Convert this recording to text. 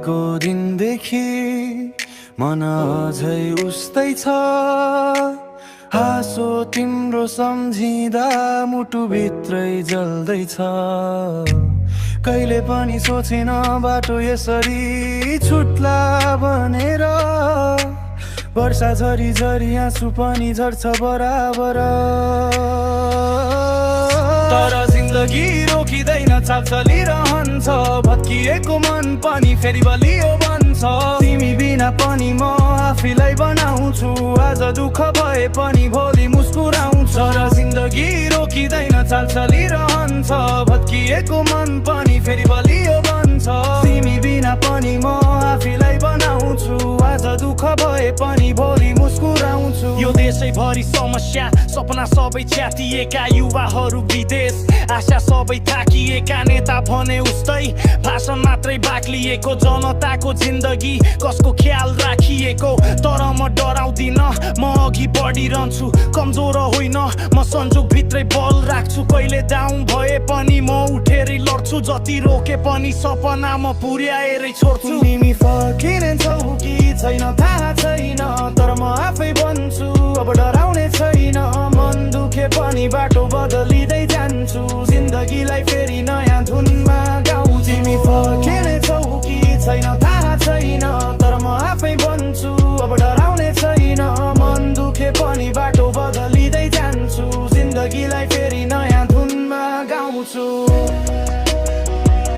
बितेको दिनदेखि मन अझै उस्तै छ। हाँसो तिम्रो सम्झिँदा मुटुभित्रै जल्दैछ। कहिले पनि सोचेन बाटो यसरी छुट्ला भनेर। वर्षा झरी झरी आँसु पनि झर्छ बराबर। तर जिन्दगी रोकिँदैन, चाल चलिरहन्छ। भत्किएको मन पनि फेरि बलियो बन्छ। तिमी बिना पनि म आफैलाई बनाउँछु। आज दुःख भए पनि भोलि मुस्कुराउँछ। तर जिन्दगी रोकिँदैन, चाल चलिरहन्छ। भत्किएको मन पनि फेरि बलियो बन्छ। तिमी बिना पनि म आफैलाई बनाउँछु। आज दुःख भए पनि भोलि मुस्कुराउँछु। यो देशैभरि समस्या, सपना सबै च्यातिएका युवाहरू विदेश। आशा सबै थाकिएका, नेता भने उस्तै भाषण मात्रै बाक्लिएको। जनताको जिन्दगी कसको ख्याल राखिएको। तर म डराउँदिन, म अघि बढिरहन्छु। कमजोर होइन, म संजोगभित्रै बल राख्छु। कहिले डाउन भए पनि म उठेरै लड्छु। जति रोके पनि सपना म पुर्याएरै छोड्छु। तिमी फर्किनेछौ कि छैन थाहा छैन, तर म आफै भन्छु अब डराउने छैन। मन दुखे पनि बाटो बदलिँदै जान्छु। जिन्दगीलाई फेरि नयाँ धुनमा गाउँ। तिमी